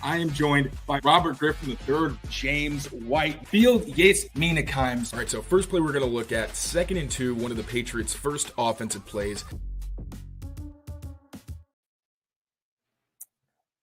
I am joined by Robert Griffin III, James White, Field Yates Minakaims. All right, so first play we're going to look at, 2nd and 2, one of the Patriots' first offensive plays.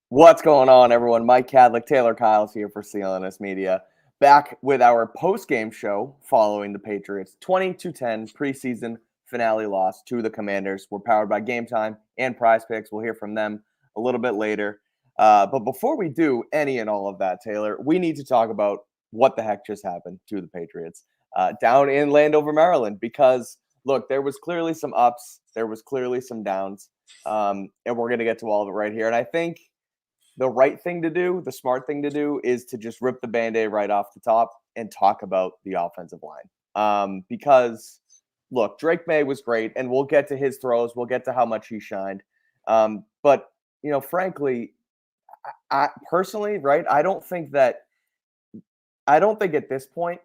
What's going on, everyone? Mike Kadlick, Tayler Kyles here for CLNS Media. Back with our post-game show following the Patriots' 20-10 preseason finale loss to the Commanders. We're powered by Game Time and Prize Picks. We'll hear from them a little bit later. But before we do any and all of that, Taylor, we need to talk about what the heck just happened to the Patriots down in Landover, Maryland. Because, look, there was clearly some ups. There was clearly some downs. And we're going to get to all of it right here. And I think the right thing to do, the smart thing to do, is to just rip the Band-Aid right off the top and talk about the offensive line. Because, look, Drake Maye was great, and we'll get to his throws. We'll get to how much he shined. But, you know, frankly, I personally, right, I don't think at this point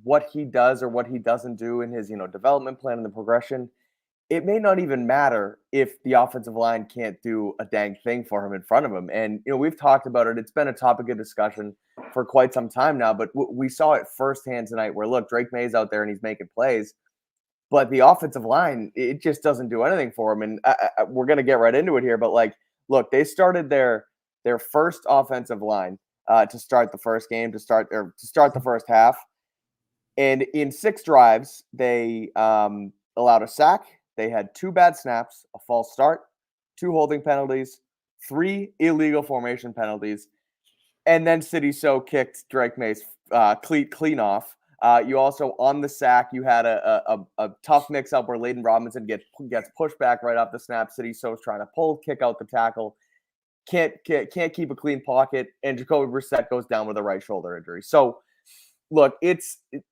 what he does or what he doesn't do in his, development plan and the progression, it may not even matter if the offensive line can't do a dang thing for him in front of him. And, we've talked about it. It's been a topic of discussion for quite some time now, but we saw it firsthand tonight where, look, Drake Maye's out there and he's making plays, but the offensive line, it just doesn't do anything for him. And we're going to get right into it here, but, like, look, they started their first offensive line to start the first game, to start the first half. And in 6 drives, they allowed a sack. They had 2 bad snaps, a false start, 2 holding penalties, 3 illegal formation penalties, and then City So kicked Drake Maye's clean off. You also, on the sack, you had a tough mix-up where Layden Robinson gets pushed back right off the snap. City So's trying to kick out the tackle. Can't keep a clean pocket, and Jacoby Brissett goes down with a right shoulder injury. So, look,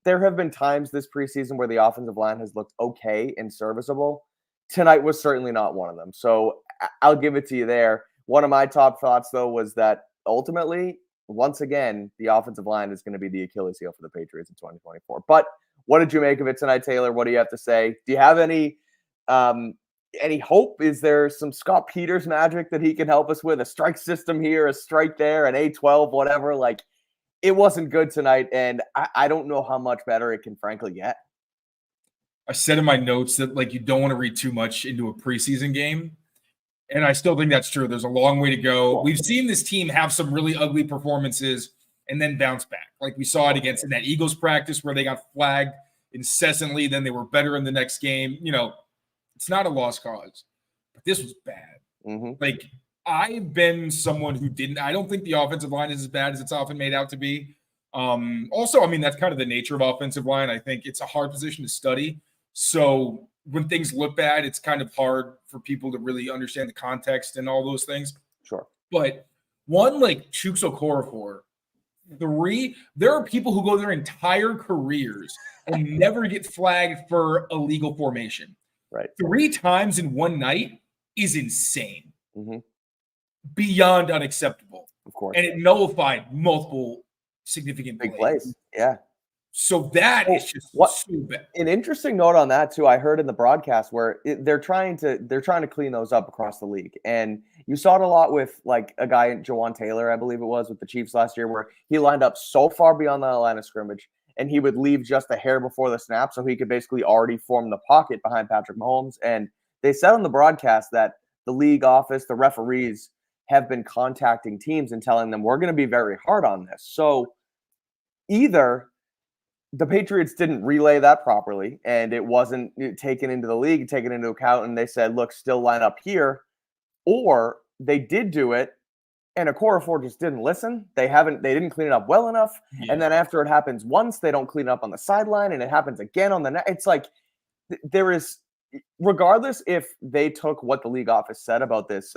there have been times this preseason where the offensive line has looked okay and serviceable. Tonight was certainly not one of them. So I'll give it to you there. One of my top thoughts, though, was that ultimately, once again, the offensive line is going to be the Achilles heel for the Patriots in 2024. But what did you make of it tonight, Taylor? What do you have to say? Do you have any hope? Is there some Scott Peters magic that he can help us with? A strike system here, a strike there, an A12, whatever. Like, it wasn't good tonight, and I don't know how much better it can frankly get. I said in my notes that, like, you don't want to read too much into a preseason game, and I still think that's true. There's a long way to go. We've seen this team have some really ugly performances and then bounce back. Like we saw it against in that Eagles practice where they got flagged incessantly, then they were better in the next game. It's not a lost cause, but this was bad. Mm-hmm. Like, I've been someone who I don't think the offensive line is as bad as it's often made out to be. Also, I mean, that's kind of the nature of offensive line. I think it's a hard position to study. So when things look bad, it's kind of hard for people to really understand the context and all those things. Sure. But one like Chuks Okorafor, there are people who go their entire careers and never get flagged for illegal formation. Right. 3 times in one night is insane. Mm-hmm. Beyond unacceptable. Of course. And it nullified multiple significant big plays. Yeah. So that is just so bad. An interesting note on that too, I heard in the broadcast where they're trying to clean those up across the league. And you saw it a lot with like a guy, Jawan Taylor, I believe it was, with the Chiefs last year, where he lined up so far beyond the line of scrimmage and he would leave just a hair before the snap so he could basically already form the pocket behind Patrick Mahomes. And they said on the broadcast that the league office, the referees, have been contacting teams and telling them we're going to be very hard on this. So either the Patriots didn't relay that properly and it wasn't taken into the league, taken into account, and they said, look, still line up here, or they did do it and Okorafor just didn't listen. They didn't clean it up well enough. Yeah. And then after it happens once, they don't clean it up on the sideline and it happens again on the net. It's like there is, regardless if they took what the league office said about this,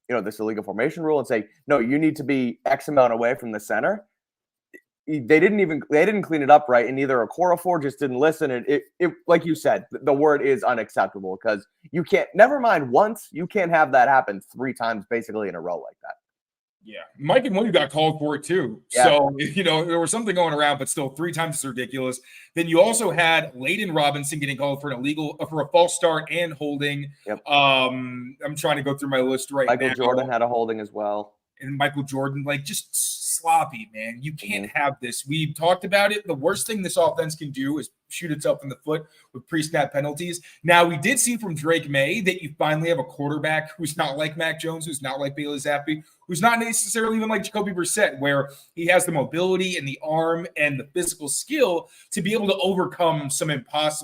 this illegal formation rule and say, no, you need to be X amount away from the center. They didn't clean it up right. And either Okorafor just didn't listen. And it like you said, the word is unacceptable because you can't, never mind once, you can't have that happen 3 times basically in a row like that. Yeah. Mike and William got called for it too. Yeah. So, there was something going around, but still 3 times it's ridiculous. Then you also had Layden Robinson getting called for a false start and holding. Yep. I'm trying to go through my list right now. Michael Jordan had a holding as well. and Michael Jordan, like just sloppy, man. You can't have this. We talked about it. The worst thing this offense can do is shoot itself in the foot with pre-snap penalties. Now, we did see from Drake Maye that you finally have a quarterback who's not like Mac Jones, who's not like Bailey Zappi, who's not necessarily even like Jacoby Brissett, where he has the mobility and the arm and the physical skill to be able to overcome some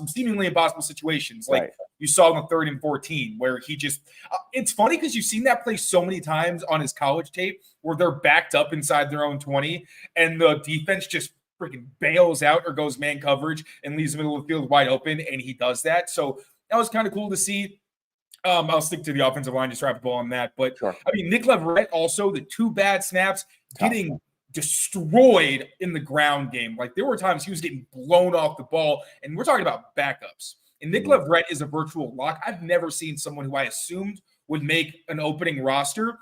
seemingly impossible situations. Like you saw in the 3rd and 14, where he just it's funny because you've seen that play so many times on his college tape where they're backed up inside their own 20 and the defense just freaking bails out or goes man coverage and leaves the middle of the field wide open, and he does that. So that was kind of cool to see. I'll stick to the offensive line, just wrap the ball on that. But, I mean, Nick Leverett also, the 2 bad snaps, getting destroyed in the ground game. Like, there were times he was getting blown off the ball, and we're talking about backups. And Nick Leverett is a virtual lock. I've never seen someone who I assumed would make an opening roster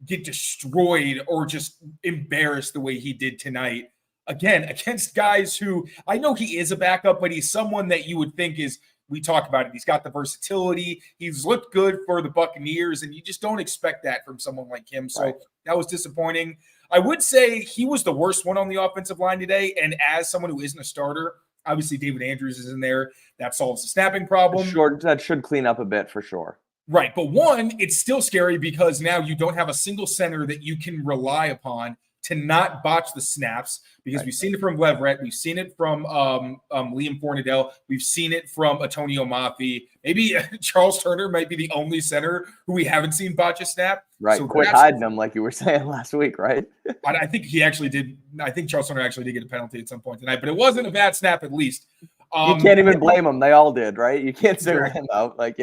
get destroyed or just embarrassed the way he did tonight. Again, against guys who I know he is a backup, but he's someone that you would think is, we talk about it, he's got the versatility. He's looked good for the Buccaneers, and you just don't expect that from someone like him. So that was disappointing. I would say he was the worst one on the offensive line today. And as someone who isn't a starter, obviously David Andrews is in there. That solves the snapping problem. Sure, that should clean up a bit for sure. Right. But one, it's still scary because now you don't have a single center that you can rely upon to not botch the snaps, because we've seen it from Leverett, we've seen it from Liam Fornadell, we've seen it from Antonio Mafi. Maybe Charles Turner might be the only center who we haven't seen botch a snap. Right, so quit hiding them like you were saying last week, right? I think he actually did. I think Charles Turner actually did get a penalty at some point tonight, but it wasn't a bad snap at least. You can't even blame them. They all did, right? You can't say him out. Like,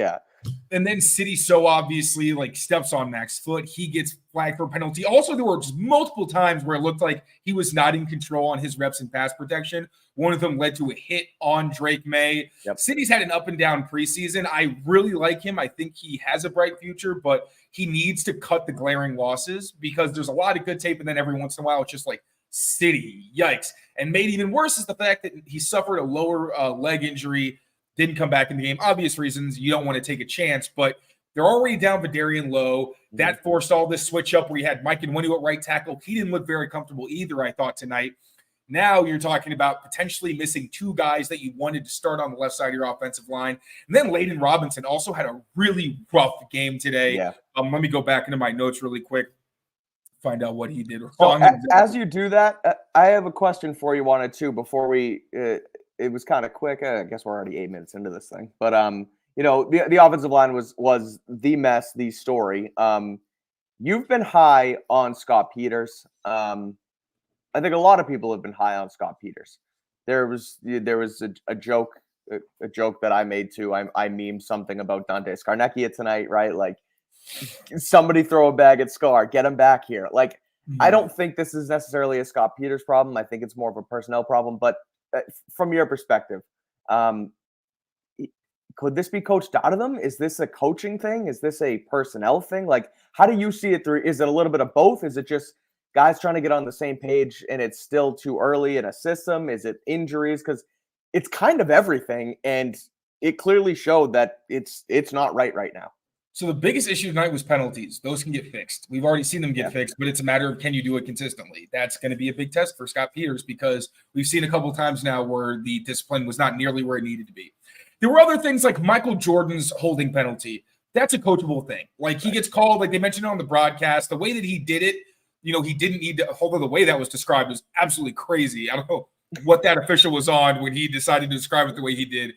And then City so obviously like steps on Mac's foot. He gets flagged for a penalty. Also, there were just multiple times where it looked like he was not in control on his reps in pass protection. One of them led to a hit on Drake Maye. City's had an up and down preseason. I really like him. I think he has a bright future, but he needs to cut the glaring losses because there's a lot of good tape, and then every once in a while it's just like City, yikes. And made even worse is the fact that he suffered a lower leg injury, didn't come back in the game. Obvious reasons, you don't want to take a chance, but they're already down Vidarian Lowe. That forced all this switch up where you had Mike Nwenu at right tackle. He didn't look very comfortable either, I thought, tonight. Now you're talking about potentially missing 2 guys that you wanted to start on the left side of your offensive line. And then Layden Robinson also had a really rough game today. Let me go back into my notes really quick, find out what he did wrong. So as you do that, I have a question for you, wanted to, before we it was kind of quick. I guess we're already 8 minutes into this thing, but you know, the offensive line was the mess, the story. You've been high on Scott Peters. I think a lot of people have been high on Scott Peters. There was a joke that I made too. I memed something about Dante Scarnecchia tonight, right? Like, somebody throw a bag at Scar, get him back here. Like, I don't think this is necessarily a Scott Peters problem. I think it's more of a personnel problem. But from your perspective, could this be coached out of them? Is this a coaching thing? Is this a personnel thing? Like, how do you see it through? Is it a little bit of both? Is it just guys trying to get on the same page and it's still too early in a system? Is it injuries? Because it's kind of everything, and it clearly showed that it's not right now. So the biggest issue tonight was penalties. Those can get fixed. We've already seen them get fixed, but it's a matter of, can you do it consistently? That's going to be a big test for Scott Peters, because we've seen a couple of times now where the discipline was not nearly where it needed to be. There were other things like Michael Jordan's holding penalty. That's a coachable thing. Like, he gets called, like they mentioned on the broadcast, the way that he did it, you know, he didn't need to, although the way that was described was absolutely crazy. I don't know what that official was on when he decided to describe it the way he did.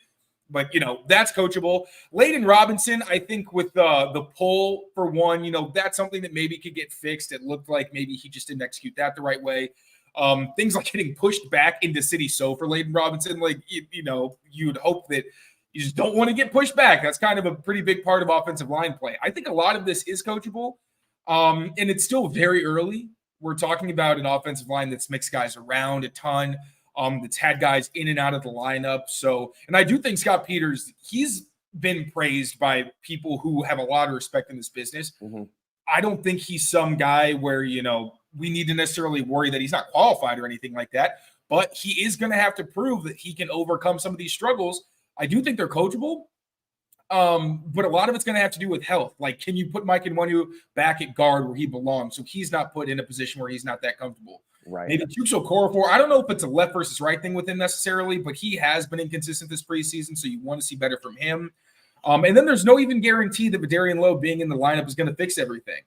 But, you know, that's coachable. Layden Robinson, I think with the pull, for one, you know, that's something that maybe could get fixed. It looked like maybe he just didn't execute that the right way. Things like getting pushed back into City So for Layden Robinson, like, you know, you'd hope that you just don't want to get pushed back. That's kind of a pretty big part of offensive line play. I think a lot of this is coachable, and it's still very early. We're talking about an offensive line that's mixed guys around a ton. That's had guys in and out of the lineup. So, and I do think Scott Peters, he's been praised by people who have a lot of respect in this business. I don't think he's some guy where, you know, we need to necessarily worry that he's not qualified or anything like that, but he is going to have to prove that he can overcome some of these struggles. I do think they're coachable. But a lot of it's going to have to do with health. Like, can you put Mike Nwanu back at guard where he belongs so he's not put in a position where he's not that comfortable? Right. Maybe Chuks Okorafor. I don't know if it's a left versus right thing with him necessarily, but he has been inconsistent this preseason, so you want to see better from him. And then there's no even guarantee that Vidarian Lowe being in the lineup is going to fix everything,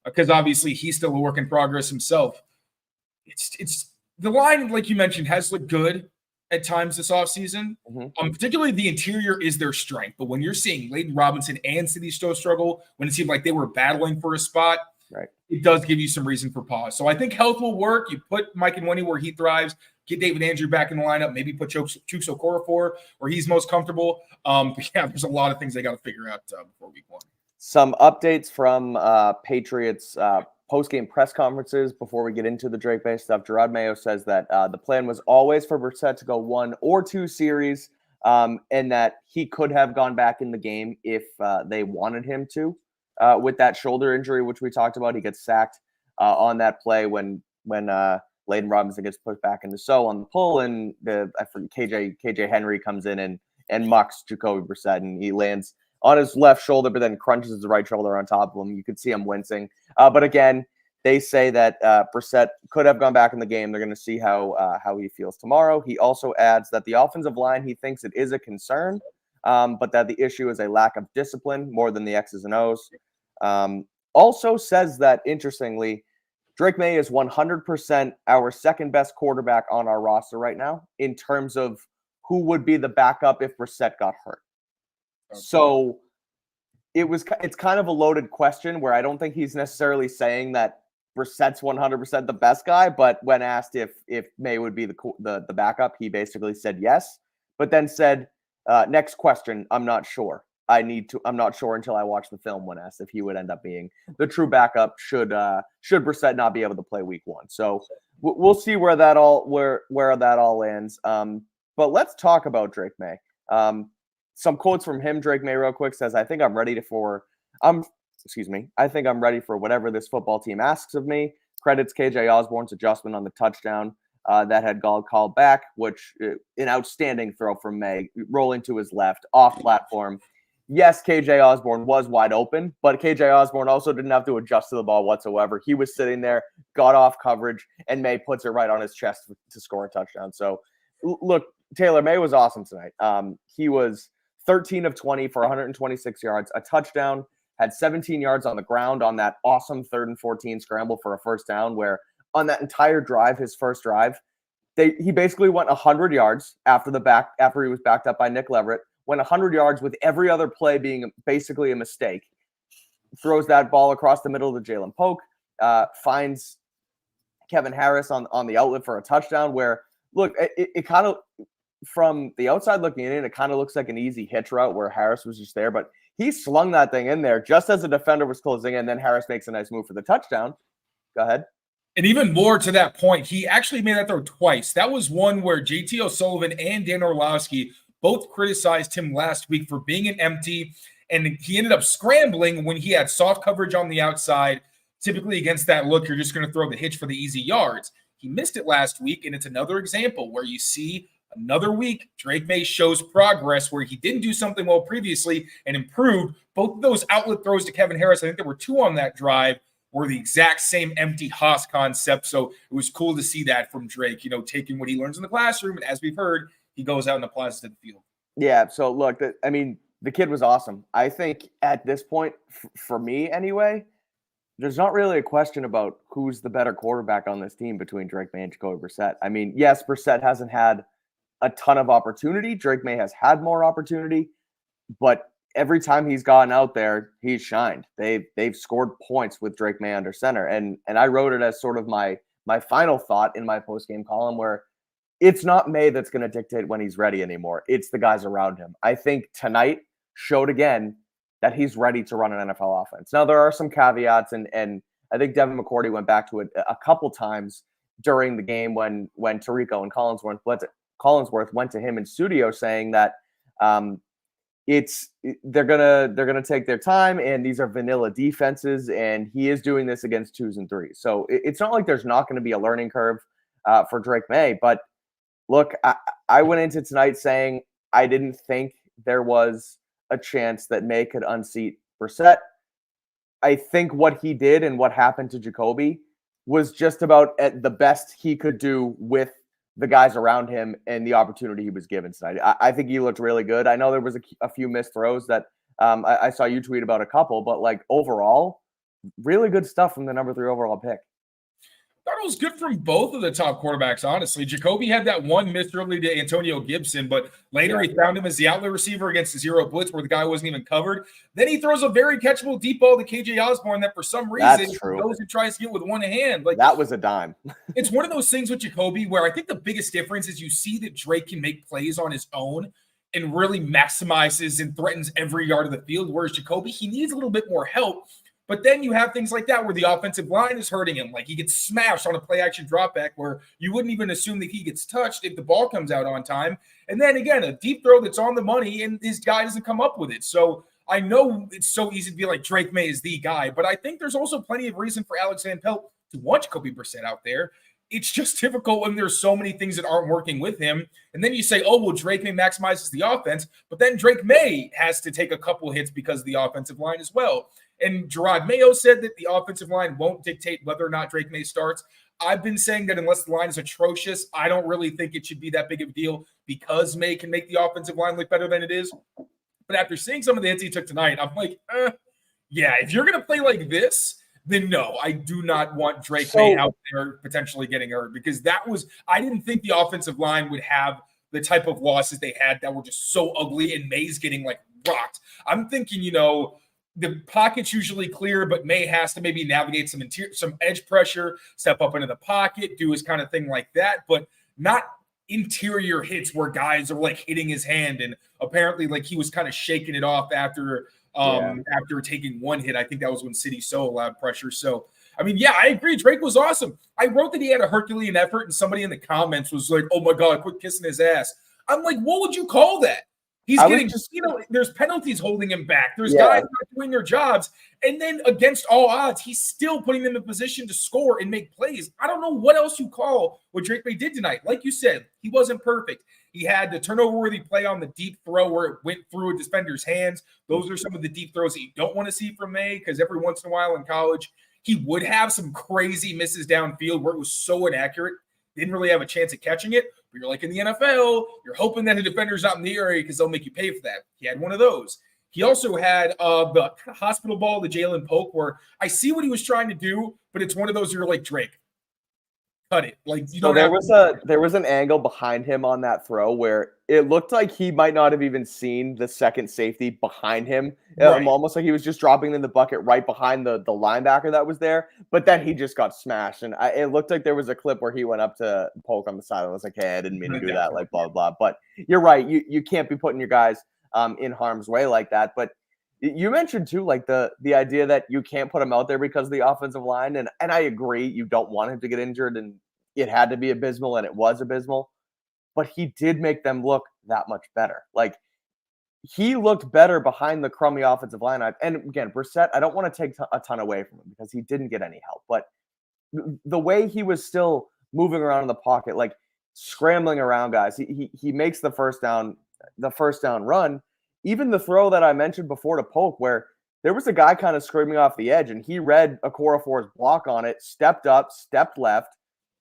because obviously he's still a work in progress himself. It's the line, like you mentioned, has looked good at times this offseason. Particularly the interior is their strength. But when you're seeing Leighton Robinson and City Stowe struggle, when it seemed like they were battling for a spot, right, it does give you some reason for pause. So I think health will work. You put Mike Nwanu where he thrives, get David Andrew back in the lineup, maybe put Chuks Okorafor where he's most comfortable. But yeah, there's a lot of things they got to figure out before week 1. Some updates from Patriots post-game press conferences before we get into the Drake Maye stuff. Gerard Mayo says that the plan was always for Brissett to go 1 or 2 series, and that he could have gone back in the game if they wanted him to. With that shoulder injury, which we talked about, he gets sacked on that play when Leighton Robinson gets put back into on the pull, and I forget, KJ Henry comes in and mucks Jacoby Brissett, and he lands on his left shoulder, but then crunches his right shoulder on top of him. You could see him wincing. But again, they say that Brissett could have gone back in the game. They're going to see how he feels tomorrow. He also adds that the offensive line, he thinks it is a concern, but that the issue is a lack of discipline more than the X's and O's. Also says that, interestingly, Drake Maye is 100% our second best quarterback on our roster right now in terms of who would be the backup if Brissett got hurt. Okay. So it's kind of a loaded question where I don't think he's necessarily saying that Brissett's 100% the best guy, but when asked if Maye would be the backup, he basically said yes, but then said, next question, I'm not sure. I'm not sure until I watch the film when asked if he would end up being the true backup should Brissett not be able to play week 1. So we'll see where that all lands. But let's talk about Drake Maye. Some quotes from him. Drake Maye real quick says, I think I'm ready for whatever this football team asks of me. Credits KJ Osborne's adjustment on the touchdown that had Gall called back, which an outstanding throw from Maye, rolling to his left, off platform. Yes, KJ Osborne was wide open, but KJ Osborne also didn't have to adjust to the ball whatsoever. He was sitting there, got off coverage, and Maye puts it right on his chest to score a touchdown. So, look, Taylor, Maye was awesome tonight. He was 13 of 20 for 126 yards, a touchdown, had 17 yards on the ground on that awesome 3rd and 14 scramble for a first down, where on that entire drive, his first drive, he basically went 100 yards after he was backed up by Nick Leverett, went 100 yards with every other play being basically a mistake, throws that ball across the middle to Jalen Polk, finds Kevin Harris on the outlet for a touchdown where, look, it kind of, from the outside looking in, it kind of looks like an easy hitch route where Harris was just there, but he slung that thing in there just as the defender was closing in, and then Harris makes a nice move for the touchdown. Go ahead. And even more to that point, he actually made that throw twice. That was one where JT O'Sullivan and Dan Orlovsky both criticized him last week for being an empty, and he ended up scrambling when he had soft coverage on the outside. Typically against that look, you're just going to throw the hitch for the easy yards. He missed it last week, and it's another example where you see another week, Drake Maye shows progress where he didn't do something well previously and improved. Both of those outlet throws to Kevin Harris, I think there were 2 on that drive, were the exact same empty Haas concept. So it was cool to see that from Drake, taking what he learns in the classroom. And as we've heard, he goes out and applies it to the field. Yeah. So look, the kid was awesome. I think at this point, for me anyway, there's not really a question about who's the better quarterback on this team between Drake Maye and Jacoby Brissett. I mean, yes, Brissett hasn't had a ton of opportunity. Drake Maye has had more opportunity, but every time he's gotten out there, he's shined. They've scored points with Drake Maye under center. And I wrote it as sort of my final thought in my post-game column, where it's not Maye that's going to dictate when he's ready anymore. It's the guys around him. I think tonight showed again that he's ready to run an NFL offense. Now, there are some caveats, and I think Devin McCourty went back to it a couple times during the game when Tirico and Collinsworth went to him in studio saying that they're gonna take their time, and these are vanilla defenses, and he is doing this against 2s and 3s. So it's not like there's not going to be a learning curve for Drake Maye. But look, I went into tonight saying I didn't think there was a chance that Maye could unseat Brissett. I think what he did and what happened to Jacoby was just about at the best he could do with the guys around him and the opportunity he was given tonight. I think he looked really good. I know there was a few missed throws that I saw you tweet about a couple, but like overall, really good stuff from the number 3 overall pick. Thought it was good from both of the top quarterbacks, honestly. Jacoby had that one miss early to Antonio Gibson, but later he found him as the outlet receiver against the zero blitz where the guy wasn't even covered. Then he throws a very catchable deep ball to KJ Osborne that for some reason he goes and tries to get with one hand. Like that was a dime. It's one of those things with Jacoby where I think the biggest difference is you see that Drake can make plays on his own and really maximizes and threatens every yard of the field, whereas Jacoby, he needs a little bit more help. But then you have things like that where the offensive line is hurting him. Like he gets smashed on a play-action dropback where you wouldn't even assume that he gets touched if the ball comes out on time. And then, again, a deep throw that's on the money and his guy doesn't come up with it. So I know it's so easy to be like Drake Maye is the guy, but I think there's also plenty of reason for Alex Van Pelt to want Jacoby Brissett out there. It's just difficult when there's so many things that aren't working with him. And then you say, oh, well, Drake Maye maximizes the offense, but then Drake Maye has to take a couple hits because of the offensive line as well. And Gerard Mayo said that the offensive line won't dictate whether or not Drake Maye starts. I've been saying that unless the line is atrocious, I don't really think it should be that big of a deal because Maye can make the offensive line look better than it is. But after seeing some of the hits he took tonight, I'm like, yeah, if you're going to play like this, then no, I do not want Drake Maye out there potentially getting hurt because I didn't think the offensive line would have the type of losses they had that were just so ugly and Maye's getting like rocked. I'm thinking, the pocket's usually clear, but Maye has to maybe navigate some edge pressure, step up into the pocket, do his kind of thing like that, but not interior hits where guys are like hitting his hand. And apparently like he was kind of shaking it off after taking one hit. I think that was when City So allowed pressure. So, I mean, yeah, I agree. Drake was awesome. I wrote that he had a Herculean effort and somebody in the comments was like, oh my God, quit kissing his ass. I'm like, what would you call that? He's getting, there's penalties holding him back. There's guys not doing their jobs. And then against all odds, he's still putting them in position to score and make plays. I don't know what else you call what Drake Maye did tonight. Like you said, he wasn't perfect. He had the turnover-worthy play on the deep throw where it went through a defender's hands. Those are some of the deep throws that you don't want to see from Maye because every once in a while in college, he would have some crazy misses downfield where it was so inaccurate. Didn't really have a chance at catching it. But you're like in the NFL, you're hoping that the defender's not in the area because they'll make you pay for that. He had one of those. He also had the hospital ball, the Jalen Polk, where I see what he was trying to do, but it's one of those you're like, Drake, cut it. Like you don't. There was an angle behind him on that throw where it looked like he might not have even seen the second safety behind him. Right. Almost like he was just dropping in the bucket right behind the linebacker that was there. But then he just got smashed, and it looked like there was a clip where he went up to Polk on the side and was like, "Hey, I didn't mean to do that." Like blah blah. But you're right. You can't be putting your guys in harm's way like that. But you mentioned too, like the idea that you can't put him out there because of the offensive line, and I agree. You don't want him to get injured, and it had to be abysmal, and it was abysmal. But he did make them look that much better. Like he looked better behind the crummy offensive line. And again, Brissett, I don't want to take a ton away from him because he didn't get any help. But the way he was still moving around in the pocket, like scrambling around guys, he makes the first down run. Even the throw that I mentioned before to Polk, where there was a guy kind of screaming off the edge, and he read Okorafor's block on it, stepped up, stepped left,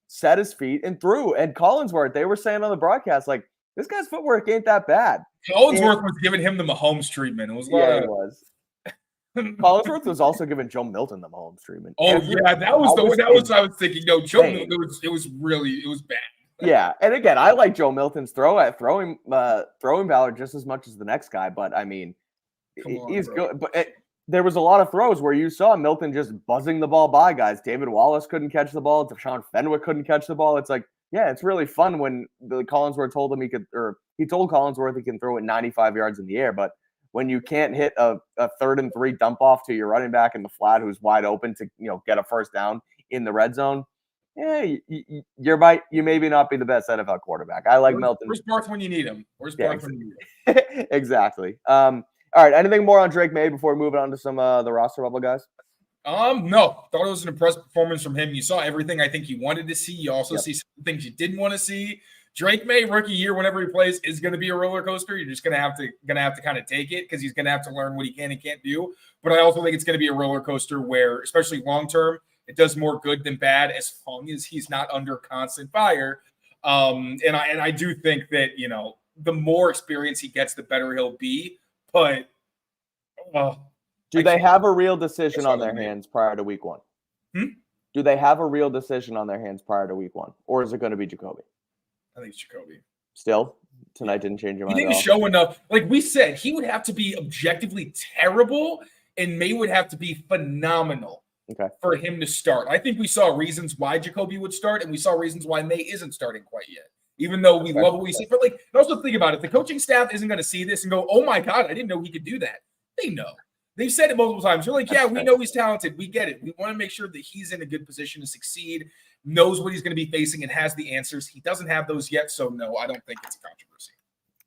set his feet, and threw. And Collinsworth, they were saying on the broadcast, like, this guy's footwork ain't that bad. Collinsworth was giving him the Mahomes treatment. It was it was. Collinsworth was also giving Joe Milton the Mahomes treatment. Oh, yeah, that was what I was thinking. No, Joe Milton, it was bad. Yeah, and again, I like Joe Milton's throwing Ballard just as much as the next guy, but I mean, he's good. But there was a lot of throws where you saw Milton just buzzing the ball by guys. David Wallace couldn't catch the ball. Deshaun Fenwick couldn't catch the ball. It's like, yeah, it's really fun when Collinsworth told him he told Collinsworth he can throw it 95 yards in the air, but when you can't hit a 3rd and 3 dump off to your running back in the flat who's wide open to get a first down in the red zone, yeah, you maybe not be the best NFL quarterback. I like Milton. Where's Barth when you need him? Where's Barth when you need him? Exactly. All right. Anything more on Drake Maye before we move on to some the roster level guys? No. Thought it was an impressive performance from him. You saw everything I think you wanted to see. You also see some things you didn't want to see. Drake Maye, rookie year, whenever he plays, is going to be a roller coaster. You're just going to have to kind of take it because he's going to have to learn what he can and can't do. But I also think it's going to be a roller coaster where, especially long term, it does more good than bad as long as he's not under constant fire. And I do think that, the more experience he gets, the better he'll be. But do they have a real decision on their hands prior to week 1? Do they have a real decision on their hands prior to week 1? Or is it going to be Jacoby? I think it's Jacoby. Still? Tonight didn't change your mind. He didn't show enough. Like we said, he would have to be objectively terrible, and Maye would have to be phenomenal for him to start. I think we saw reasons why Jacoby would start, and we saw reasons why Maye isn't starting quite yet. Even though we love what we see. But also think about it. The coaching staff isn't going to see this and go, oh my God, I didn't know he could do that. They know. They've said it multiple times. They're like, yeah, we know he's talented. We get it. We want to make sure that he's in a good position to succeed, knows what he's going to be facing, and has the answers. He doesn't have those yet, so no, I don't think it's a controversy,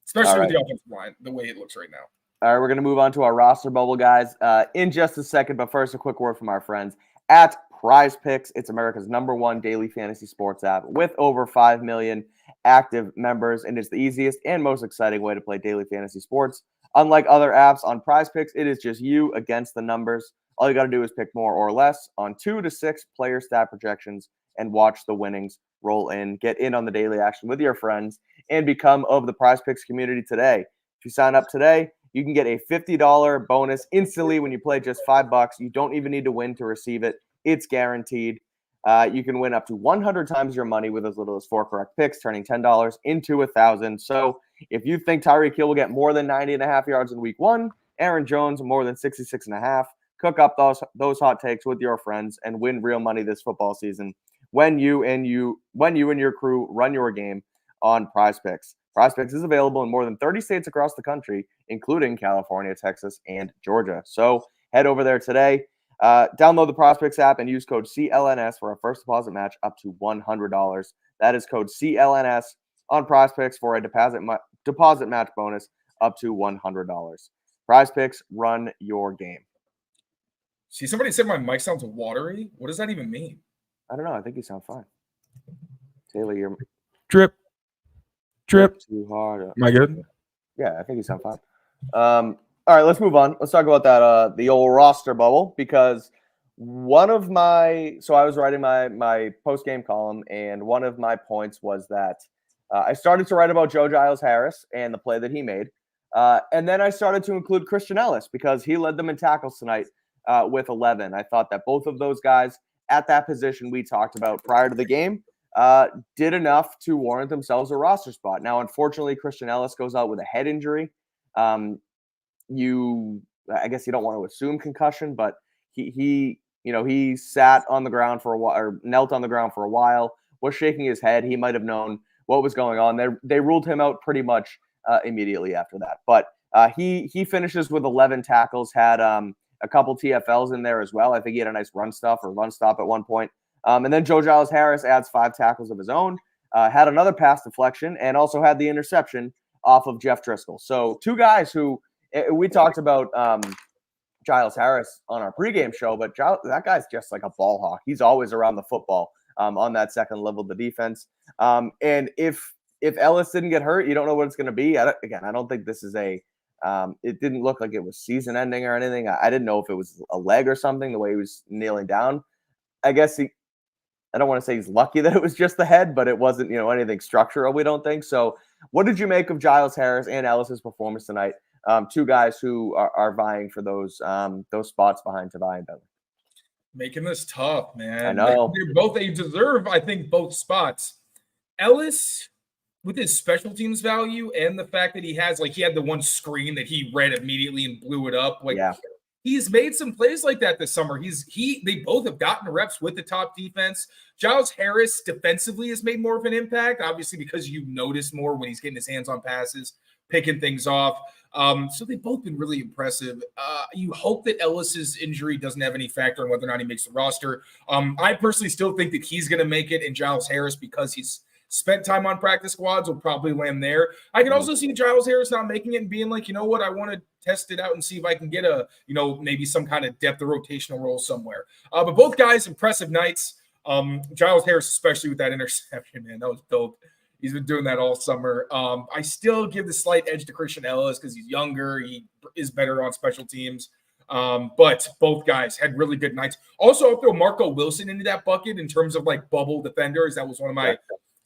especially with the offensive line, the way it looks right now. All right, we're going to move on to our roster bubble, guys, in just a second. But first, a quick word from our friends at Prize Picks. It's America's #1 daily fantasy sports app with over 5 million active members, and it's the easiest and most exciting way to play daily fantasy sports. Unlike other apps on Prize Picks, it is just you against the numbers. All you got to do is pick more or less on 2 to 6 player stat projections and watch the winnings roll in. Get in on the daily action with your friends and become of the Prize Picks community today. If you sign up today, you can get a $50 bonus instantly when you play just $5. You don't even need to win to receive it. It's guaranteed. You can win up to 100 times your money with as little as 4 correct picks, turning $10 into $1,000. So if you think Tyreek Hill will get more than 90.5 yards in week 1, Aaron Jones more than 66.5, cook up those hot takes with your friends and win real money this football season when you and your crew run your game on Prize Picks. Prize Picks is available in more than 30 states across the country, including California, Texas, and Georgia. So head over there today. Download the Prize Picks app and use code CLNS for a first deposit match up to $100. That is code CLNS on Prize Picks for a deposit match bonus up to $100. Prize Picks, run your game. See, somebody said my mic sounds watery. What does that even mean? I don't know. I think you sound fine. Taylor, you're drip too hard. Am I good? Yeah, I think you sound fine. All right, let's move on. Let's talk about that the old roster bubble, because I was writing my post-game column, and one of my points was that I started to write about Joe Giles Harris and the play that he made. And then I started to include Christian Ellis because he led them in tackles tonight with 11. I thought that both of those guys at that position we talked about prior to the game did enough to warrant themselves a roster spot. Now, unfortunately, Christian Ellis goes out with a head injury. I guess you don't want to assume concussion, but he sat on the ground for a while, or knelt on the ground for a while, was shaking his head. He might have known what was going on. They ruled him out pretty much immediately after that. But he finishes with 11 tackles, had a couple TFLs in there as well. I think he had a nice run stop at one point. And then Joe Giles Harris adds 5 tackles of his own, had another pass deflection, and also had the interception off of Jeff Driscoll. So 2 guys who we talked about Giles Harris on our pregame show, but that guy's just like a ball hawk. He's always around the football on that second level of the defense. And if Ellis didn't get hurt, you don't know what it's going to be. I don't think this is it didn't look like it was season ending or anything. I didn't know if it was a leg or something, the way he was kneeling down. I guess I don't want to say he's lucky that it was just the head, but it wasn't, anything structural, we don't think. So what did you make of Giles Harris and Ellis's performance tonight? 2 guys who are vying for those spots behind Tavai and Bentley. Making this tough, man. I know. They deserve, I think, both spots. Ellis, with his special teams value and the fact that he had the one screen that he read immediately and blew it up. He's made some plays like that this summer. They both have gotten reps with the top defense. Giles Harris defensively has made more of an impact, obviously, because you notice more when he's getting his hands on passes, picking things off. So they've both been really impressive. You hope that Ellis's injury doesn't have any factor in whether or not he makes the roster. I personally still think that he's going to make it, and Giles Harris, because he's spent time on practice squads, will probably land there. I can also see Giles Harris not making it and being like, you know what, I want to test it out and see if I can get maybe some kind of depth or rotational role somewhere. But both guys, impressive nights. Giles Harris, especially with that interception, man, that was dope. He's been doing that all summer. I still give the slight edge to Christian Ellis because he's younger. He is better on special teams. But both guys had really good nights. Also, I'll throw Marco Wilson into that bucket in terms of like bubble defenders. That was one of my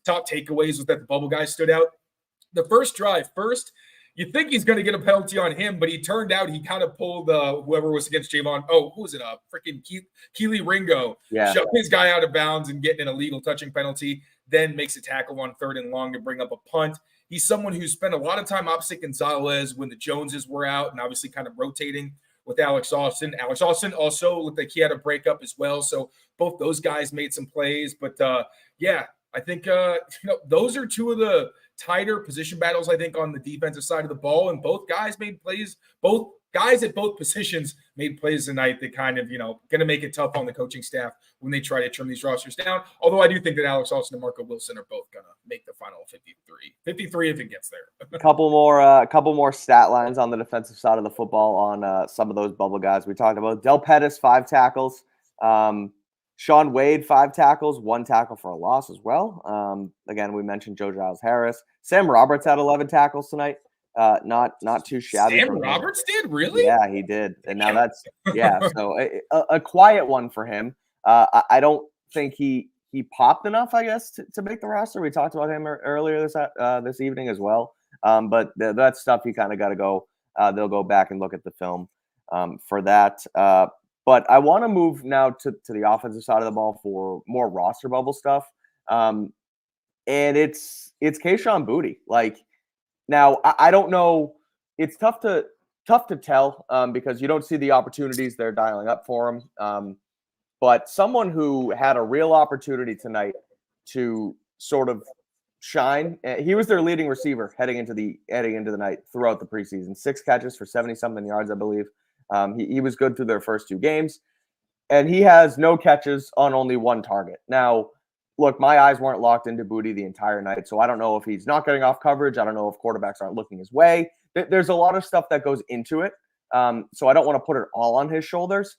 top takeaways, was that the bubble guys stood out. The first drive, you think he's going to get a penalty on him, but he turned out he kind of pulled whoever was against Javon. Oh, who was it? Freaking Keely Ringo. Shoved his guy out of bounds and getting an illegal touching penalty, then makes a tackle on 3rd and long to bring up a punt. He's someone who spent a lot of time opposite Gonzalez when the Joneses were out and obviously kind of rotating with Alex Austin. Alex Austin also looked like he had a breakup as well. So both those guys made some plays. But, I think those are two of the tighter position battles, I think, on the defensive side of the ball. And both guys made plays. Both guys at both positions made plays tonight that kind of, going to make it tough on the coaching staff when they try to trim these rosters down. Although I do think that Alex Austin and Marco Wilson are both going to make the final 53 if it gets there. A couple more stat lines on the defensive side of the football on some of those bubble guys we talked about. Del Pettis, 5 tackles. Sean Wade, 5 tackles, 1 tackle for a loss as well. Again, we mentioned Joe Giles Harris. Sam Roberts had 11 tackles tonight. Not too shabby. Sam Roberts did? Really? Yeah, he did. And now that's so a quiet one for him. I don't think he popped enough, I guess, to make the roster. We talked about him earlier this evening as well. But that stuff you kind of got to go. They'll go back and look at the film for that. But I want to move now to the offensive side of the ball for more roster bubble stuff. And it's Kayshon Boutte. Like, now I don't know. It's tough to tell because you don't see the opportunities they're dialing up for him. But someone who had a real opportunity tonight to sort of shine. He was their leading receiver heading into the night throughout the preseason. 6 catches for 70-something yards, I believe. He was good through their first 2 games, and he has no catches on only 1 target. Now, look, my eyes weren't locked into Boutte the entire night, so I don't know if he's not getting off coverage. I don't know if quarterbacks aren't looking his way. There's a lot of stuff that goes into it, so I don't want to put it all on his shoulders.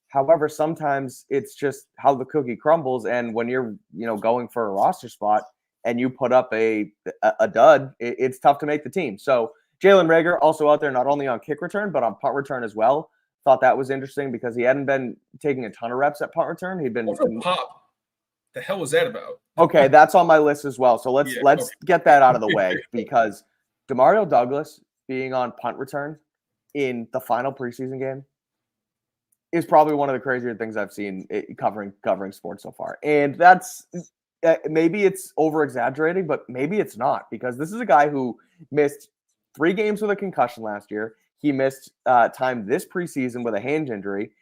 However, sometimes it's just how the cookie crumbles, and when you're going for a roster spot and you put up a dud, it's tough to make the team. So Jalen Reagor also out there not only on kick return, but on punt return as well. Thought that was interesting because he hadn't been taking a ton of reps at punt return. He'd been pop. The hell was that about? Okay, that's on my list as well. So let's get that out of the way because Demario Douglas being on punt return in the final preseason game is probably one of the crazier things I've seen covering sports so far. And that's maybe it's over exaggerating, but maybe it's not, because this is a guy who missed 3 games with a concussion last year. He missed time this preseason with a hand injury.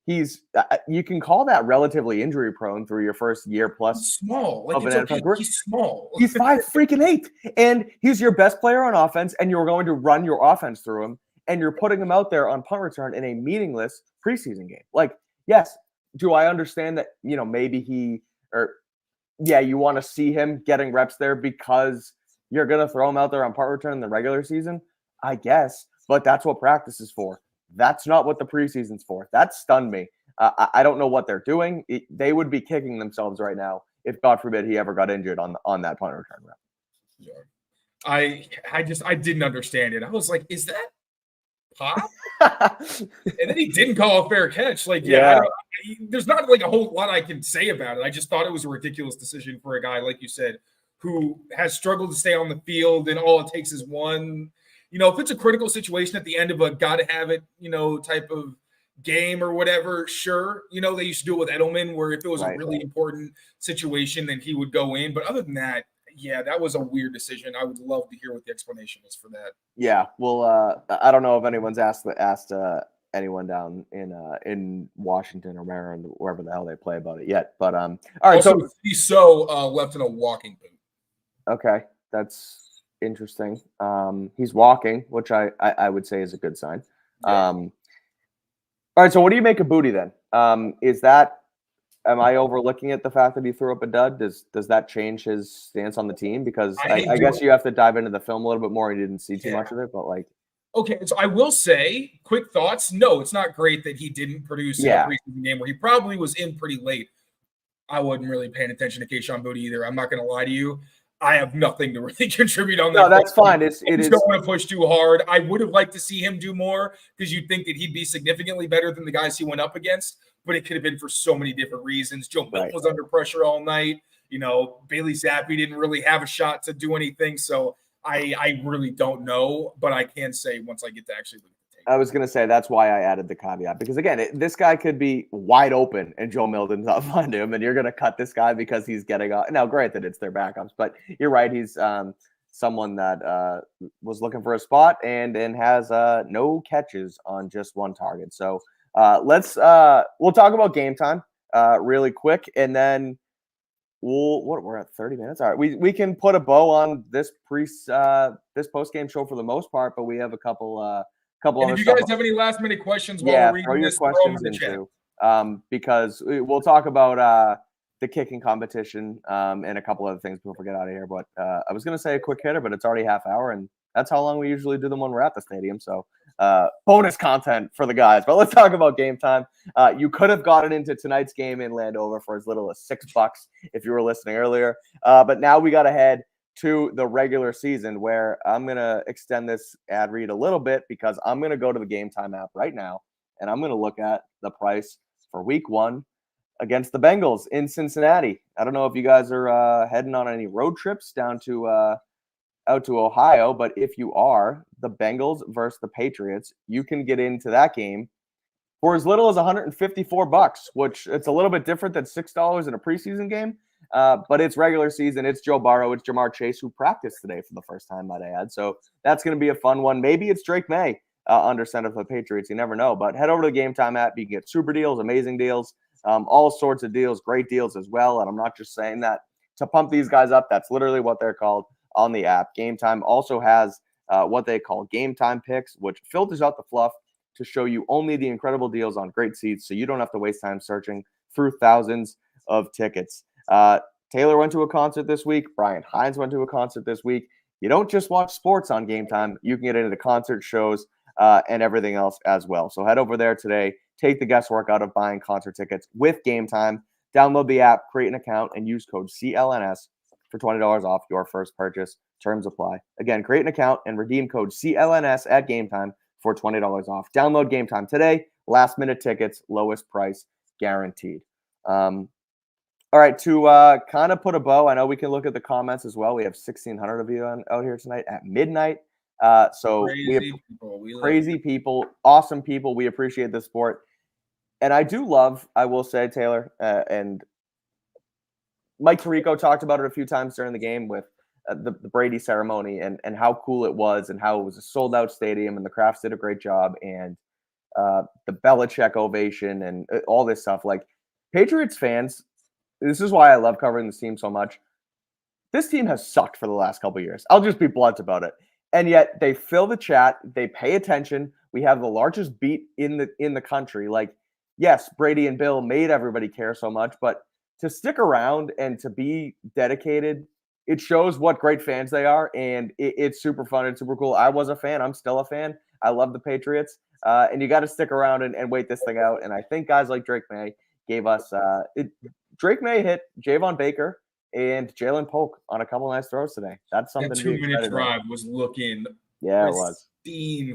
He's you can call that relatively injury prone through your first year plus. He's small. Like, of an NFL career. He's small. He's 5'8", and he's your best player on offense, and you're going to run your offense through him, and you're putting him out there on punt return in a meaningless preseason game. Like, yes, do I understand that, maybe you want to see him getting reps there because you're going to throw him out there on punt return in the regular season? I guess, but that's what practice is for. That's not what the preseason's for. That stunned me. I don't know what they're doing. They would be kicking themselves right now if, God forbid, he ever got injured on that punt return rep. Yeah. I didn't understand it. I was like, is that pop? And then he didn't call a fair catch. Like, there's not like a whole lot I can say about it. I just thought it was a ridiculous decision for a guy, like you said, who has struggled to stay on the field, and all it takes is one. If it's a critical situation at the end of a gotta have it, type of game or whatever, sure. They used to do it with Edelman, where if it was a really important situation, then he would go in. But other than that, that was a weird decision. I would love to hear what the explanation is for that. Yeah, well, I don't know if anyone's asked anyone down in Washington or Maryland, wherever the hell they play, about it yet. But all right, also, he's left in a walking boot. Okay, that's interesting. He's walking, which I would say is a good sign. Yeah. All right, so what do you make of Boutte then? Am I overlooking it, the fact that he threw up a dud? Does that change his stance on the team? Because I guess you have to dive into the film a little bit more. You didn't see too much of it, but like. Okay, so I will say, quick thoughts. No, it's not great that he didn't produce in a preseason game where he probably was in pretty late. I wasn't really paying attention to Kayshon Boutte either. I'm not going to lie to you. I have nothing to really contribute on that. No, that's fine. I just don't want to push too hard. I would have liked to see him do more because you'd think that he'd be significantly better than the guys he went up against, but it could have been for so many different reasons. Joe Milton was under pressure all night. Bailey Zappi didn't really have a shot to do anything. So I really don't know, but I can say once I get to actually look at the tape. I was going to say that's why I added the caveat because, again, this guy could be wide open and Joe Milton's not fun to him, and you're going to cut this guy because he's getting – now, granted, it's their backups, but you're right. He's someone that was looking for a spot and has no catches on just one target. So we'll talk about game time really quick, and then – we're at 30 minutes. All right, we can put a bow on this this post-game show for the most part, but we have a couple and if you guys have any last minute questions while we're reading this, throw them in the chat. Because we'll talk about the kicking competition and a couple other things before we get out of here. But I was going to say a quick hitter, but it's already half hour, and that's how long we usually do them when we're at the stadium. So bonus content for the guys. But let's talk about game time. You could have gotten into tonight's game in Landover for as little as $6 if you were listening earlier. But now we got to head to the regular season, where I'm going to extend this ad read a little bit because I'm going to go to the Game Time app right now, and I'm going to look at the price for week 1 against the Bengals in Cincinnati. I don't know if you guys are heading on any road trips down to out to Ohio, but if you are, the Bengals versus the Patriots, you can get into that game for as little as $154, which it's a little bit different than $6 in a preseason game. But it's regular season. It's Joe Burrow. It's Jamar Chase, who practiced today for the first time, might I add. So that's going to be a fun one. Maybe it's Drake Maye under center for the Patriots. You never know. But head over to the Game Time app. You can get super deals, amazing deals, all sorts of deals, great deals as well. And I'm not just saying that to pump these guys up. That's literally what they're called on the app. Game Time also has what they call Game Time Picks, which filters out the fluff to show you only the incredible deals on great seats, so you don't have to waste time searching through thousands of tickets. Taylor went to a concert this week. Brian Hines went to a concert this week. You don't just watch sports on Game Time. You can get into the concert shows and everything else as well. So head over there today. Take the guesswork out of buying concert tickets with Game Time. Download the app, create an account, and use code CLNS for $20 off your first purchase. Terms apply. Again, create an account and redeem code CLNS at Game Time for $20 off. Download Game Time today. Last minute tickets, lowest price guaranteed. All right, to kind of put a bow, I know we can look at the comments as well. We have 1,600 of you out here tonight at midnight. So we have crazy people, awesome people. We appreciate the support. And I do love, I will say, Taylor, and Mike Tirico talked about it a few times during the game with the Brady ceremony and how cool it was and how it was a sold-out stadium and the Crafts did a great job and the Belichick ovation and all this stuff. Like, Patriots fans, this is why I love covering this team so much. This team has sucked for the last couple of years. I'll just be blunt about it. And yet they fill the chat. They pay attention. We have the largest beat in the country. Like, yes, Brady and Bill made everybody care so much, but to stick around and to be dedicated, it shows what great fans they are. And it's super fun. It's super cool. I was a fan. I'm still a fan. I love the Patriots. And you got to stick around and wait this thing out. And I think guys like Drake Maye gave us Drake Maye hit Javon Baker and Jalen Polk on a couple nice throws today. That's something. That 2-minute drive was looking it was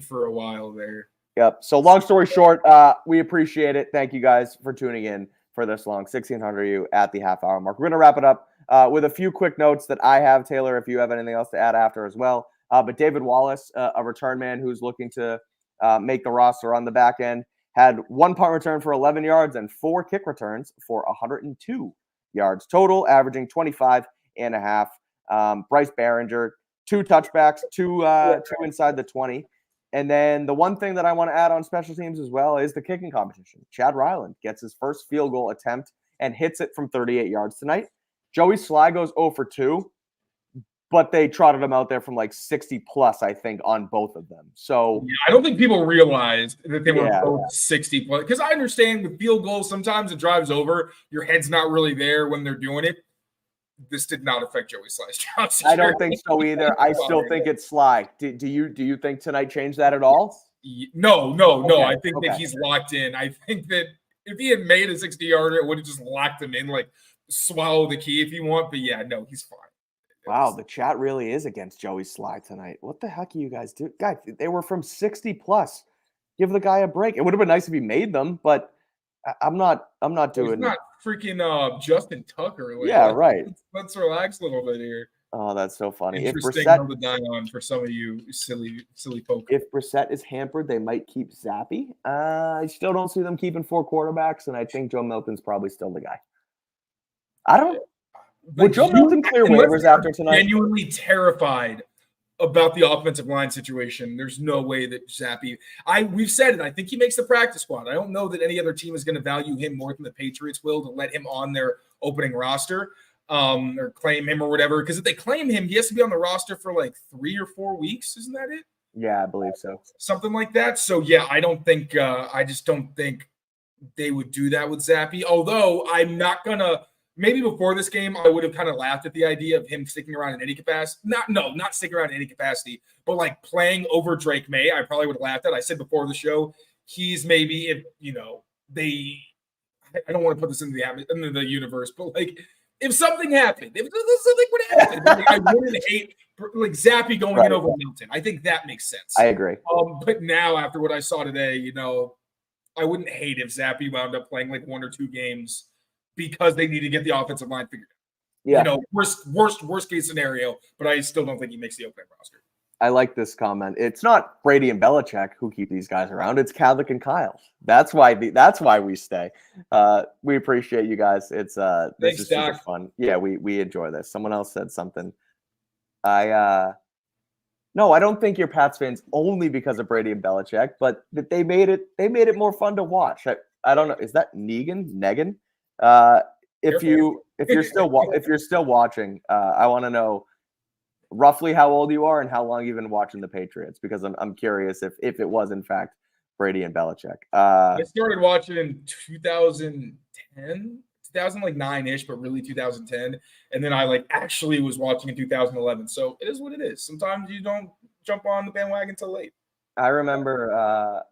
for a while there. Yep. So long story short, we appreciate it. Thank you guys for tuning in for this long. 1,600 of you at the half-hour mark. We're going to wrap it up with a few quick notes that I have, Taylor, if you have anything else to add after as well. But David Wallace, a return man who's looking to make the roster on the back end, had 1 punt return for 11 yards and 4 kick returns for 102 yards total, averaging 25 and a half. Bryce Behringer, 2 touchbacks, two inside the 20. And then the one thing that I want to add on special teams as well is the kicking competition. Chad Ryland gets his first field goal attempt and hits it from 38 yards tonight. Joey Sly goes 0 for 2, but they trotted him out there from like 60 plus, I think, on both of them. So I don't think people realized that they were both 60 plus. Because I understand with field goals, sometimes it drives over. Your head's not really there when they're doing it. This did not affect Joey Sly's job security. I don't think so either. I still think it's Sly. Do you think tonight changed that at all? No. I think that he's locked in. I think that if he had made a 60-yarder, it would have just locked him in, like swallow the key if you want. But yeah, no, he's fine. Wow, the chat really is against Joey Sly tonight. What the heck are you guys doing? Guys, they were from 60 plus. Give the guy a break. It would have been nice if he made them, but I'm not doing. It's not freaking Justin Tucker. Like, yeah, right. Let's relax a little bit here. Oh, that's so funny. Interesting hill to die on for some of you silly folk. If Brissett is hampered, they might keep Zappy. I still don't see them keeping 4 quarterbacks, and I think Joe Milton's probably still the guy. I don't. Would Joe Milton clear waivers after tonight? Genuinely terrified about the offensive line situation. There's no way that Zappy. We've said it. I think he makes the practice squad. I don't know that any other team is going to value him more than the Patriots will to let him on their opening roster. Or claim him or whatever. Because if they claim him, he has to be on the roster for like 3 or 4 weeks. Isn't that it? Yeah, I believe so. Something like that. So yeah, I just don't think they would do that with Zappy. Although I'm not gonna. Maybe before this game, I would have kind of laughed at the idea of him sticking around in any capacity. Not sticking around in any capacity, but like playing over Drake Maye, I probably would have laughed at. I said before the show, he's maybe if I don't want to put this into the universe, but like. If something happened, if something would happen, I wouldn't hate like Zappy going in over Milton. I think that makes sense. I agree. But now after what I saw today, I wouldn't hate if Zappy wound up playing like 1 or 2 games because they need to get the offensive line figured out. Yeah. Worst case scenario, but I still don't think he makes the opening roster. I like this comment. It's not Brady and Belichick who keep these guys around. It's Kadlick and Kyles. That's why we stay. We appreciate you guys. It's this is super fun. Yeah, we enjoy this. Someone else said something. No, I don't think you're Pats fans only because of Brady and Belichick, but that they made it more fun to watch. I don't know. Is that Negan? If you're still watching, I want to know roughly how old you are and how long you've been watching the Patriots, because I'm curious if it was in fact Brady and Belichick. I started watching in 2010, 2009-ish, but really 2010. And then I actually was watching in 2011. So it is what it is. Sometimes you don't jump on the bandwagon till late. I remember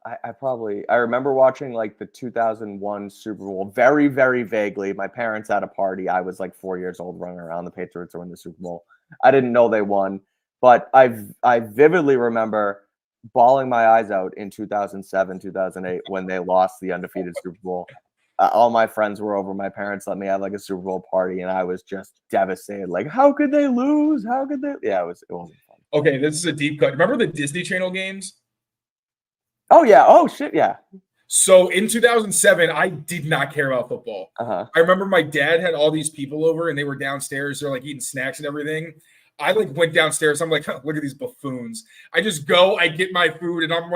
I remember watching the 2001 Super Bowl very, very vaguely. My parents had a party. I was 4 years old running around. The Patriots were in the Super Bowl. I didn't know they won, but I vividly remember bawling my eyes out in 2007, 2008 when they lost the undefeated Super Bowl. All my friends were over. My parents let me have a Super Bowl party, and I was just devastated. How could they lose? How could they? Yeah, it wasn't fun. Okay, this is a deep cut. Remember the Disney Channel games? Oh yeah. Oh shit. Yeah. So in 2007, I did not care about football. I remember my dad had all these people over, and they were downstairs. They're eating snacks and everything. I went downstairs. I'm look at these buffoons. I just go, I get my food, and I'm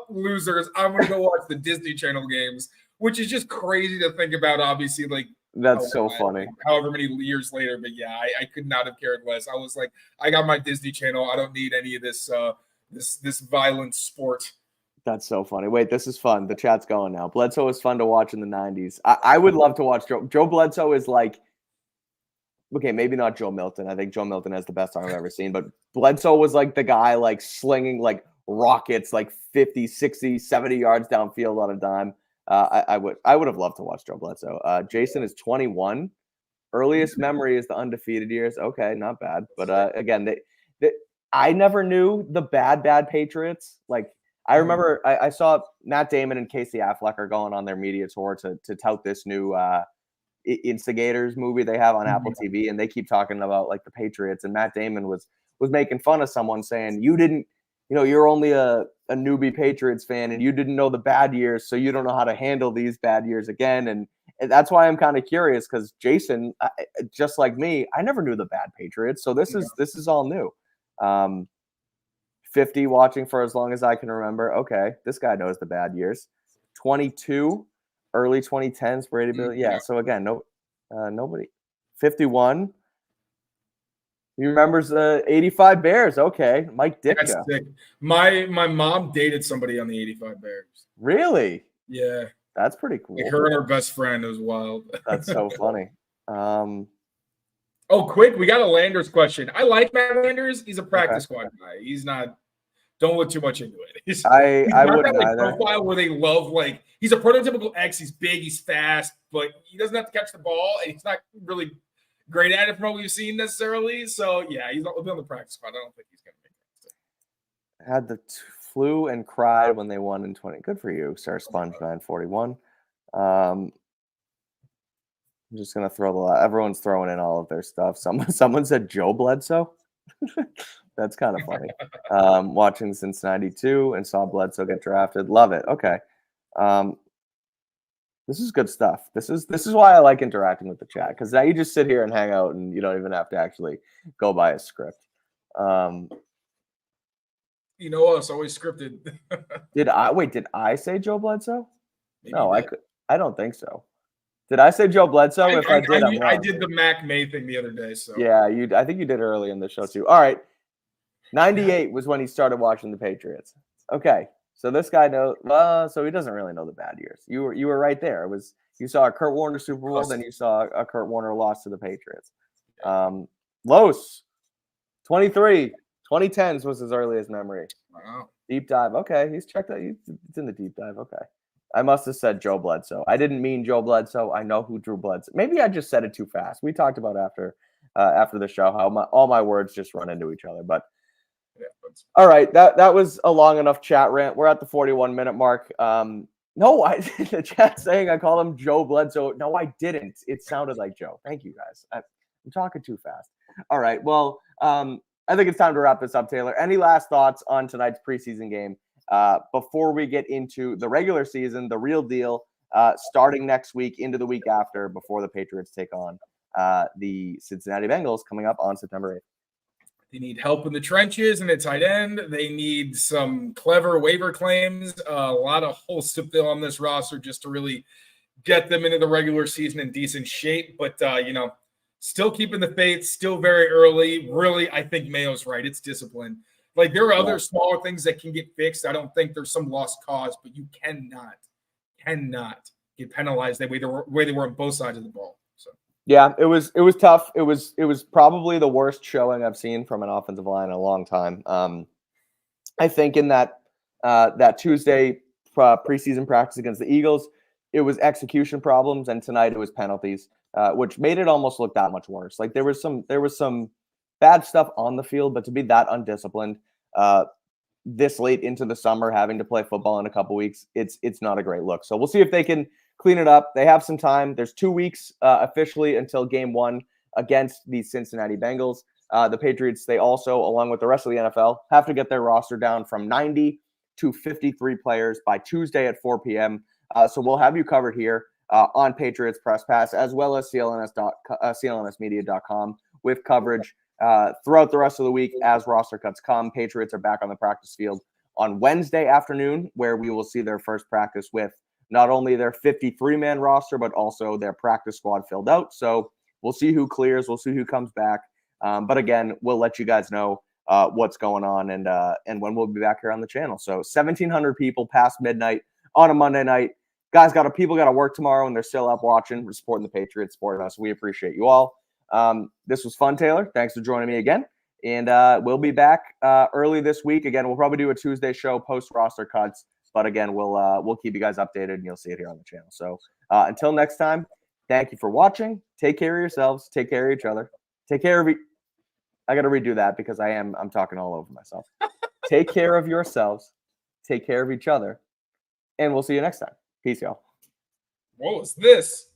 losers. I'm gonna go watch the Disney Channel games, which is just crazy to think about. Obviously, that's so funny. However many years later, but yeah, I could not have cared less. I was I got my Disney Channel. I don't need any of this this violent sport. That's so funny. Wait, this is fun. The chat's going now. Bledsoe was fun to watch in the 90s. I would love to watch Joe. Joe Bledsoe is okay, maybe not Joe Milton. I think Joe Milton has the best arm I've ever seen. But Bledsoe was the guy slinging rockets 50, 60, 70 yards downfield on a dime. I would have loved to watch Joe Bledsoe. Jason is 21. Earliest memory is the undefeated years. Okay, not bad. But again, I never knew the bad Patriots. I remember I saw Matt Damon and Casey Affleck are going on their media tour to tout this new Instigators movie they have on Apple TV, and they keep talking about the Patriots. And Matt Damon was making fun of someone saying, you didn't, you're only a newbie Patriots fan, and you didn't know the bad years, so you don't know how to handle these bad years again. And that's why I'm kind of curious, because Jason, just like me, I never knew the bad Patriots, so this is all new. 50 watching for as long as I can remember. Okay, this guy knows the bad years. 22, early 2010s, Brady Bill. Yeah, so again, nobody. 51. He remembers the 85 Bears. Okay, Mike Ditka. That's sick. My mom dated somebody on the 85 Bears. Really? Yeah. That's pretty cool. Her and her best friend. It was wild. That's so funny. Oh, quick, we got a Landers question. I like Matt Landers. He's a practice squad guy. He's not. Don't look too much into it. He's I wouldn't that either. Profile where they love he's a prototypical X. He's big. He's fast, but he doesn't have to catch the ball, and he's not really. great at it from what we've seen necessarily. So yeah, he'll be on the practice squad. I don't think he's going to make it. Had the flu and cried when they won in 20. Good for you, Sir Sponge 941. I'm just gonna throw everyone's throwing in all of their stuff. Someone said Joe Bledsoe. That's kind of funny. Watching since '92 and saw Bledsoe get drafted. Love it. Okay. This is good stuff. This is why I like interacting with the chat, because now you just sit here and hang out and you don't even have to actually go by a script. You know us, always scripted. Did I say Joe Bledsoe? Maybe No, I don't think so. Did I say Joe Bledsoe? If I did, I'm wrong. I did the Mac Maye thing the other day. So yeah, I think you did early in the show too. All right, 98 was when he started watching the Patriots. Okay, so this guy knows. So he doesn't really know the bad years. You were right there. It was, you saw a Kurt Warner Super Bowl, then you saw a Kurt Warner loss to the Patriots. Los 23. 2010s was his earliest memory. Wow. Deep dive. Okay, he's checked out. It's in the deep dive. Okay. I must have said Joe Bledsoe. I didn't mean Joe Bledsoe. I know who Drew Bledsoe. Maybe I just said it too fast. We talked about after the show how all my words just run into each other. But yeah, all right, that was a long enough chat rant. We're at the 41-minute mark. No, the chat saying I called him Joe Bledsoe. No, I didn't. It sounded like Joe. Thank you, guys. I'm talking too fast. All right. Well, I think it's time to wrap this up, Taylor. Any last thoughts on tonight's preseason game before we get into the regular season, the real deal, starting next week into the week after, before the Patriots take on the Cincinnati Bengals coming up on September 8th? They need help in the trenches and at tight end. They need some clever waiver claims, a lot of holes to fill on this roster just to really get them into the regular season in decent shape. But, still keeping the faith, still very early. Really, I think Mayo's right. It's discipline. Like, there are other smaller things that can get fixed. I don't think there's some lost cause, but you cannot get penalized the way they were on both sides of the ball. So yeah, it was tough. It was probably the worst showing I've seen from an offensive line in a long time. I think in that Tuesday preseason practice against the Eagles, it was execution problems, and tonight it was penalties. Which made it almost look that much worse. Like there was some bad stuff on the field, but to be that undisciplined this late into the summer, having to play football in a couple weeks, it's not a great look. So we'll see if they can clean it up. They have some time. There's 2 weeks officially until game 1 against the Cincinnati Bengals. The Patriots, they also, along with the rest of the NFL, have to get their roster down from 90 to 53 players by Tuesday at 4 p.m. So we'll have you covered here on Patriots Press Pass, as well as CLNSmedia.com with coverage throughout the rest of the week as roster cuts come. Patriots are back on the practice field on Wednesday afternoon, where we will see their first practice with not only their 53-man roster, but also their practice squad filled out. So we'll see who clears. We'll see who comes back. But again, we'll let you guys know what's going on and when we'll be back here on the channel. So 1,700 people past midnight on a Monday night. Guys, people got to work tomorrow, and they're still up watching. We're supporting the Patriots, supporting us. We appreciate you all. This was fun, Taylor. Thanks for joining me again. And we'll be back early this week. Again, we'll probably do a Tuesday show post roster cuts. But again, we'll keep you guys updated, and you'll see it here on the channel. So until next time, thank you for watching. Take care of yourselves. Take care of each other. Take care of I got to redo that because I'm talking all over myself. Take care of yourselves. Take care of each other. And we'll see you next time. Peace, y'all. What was this?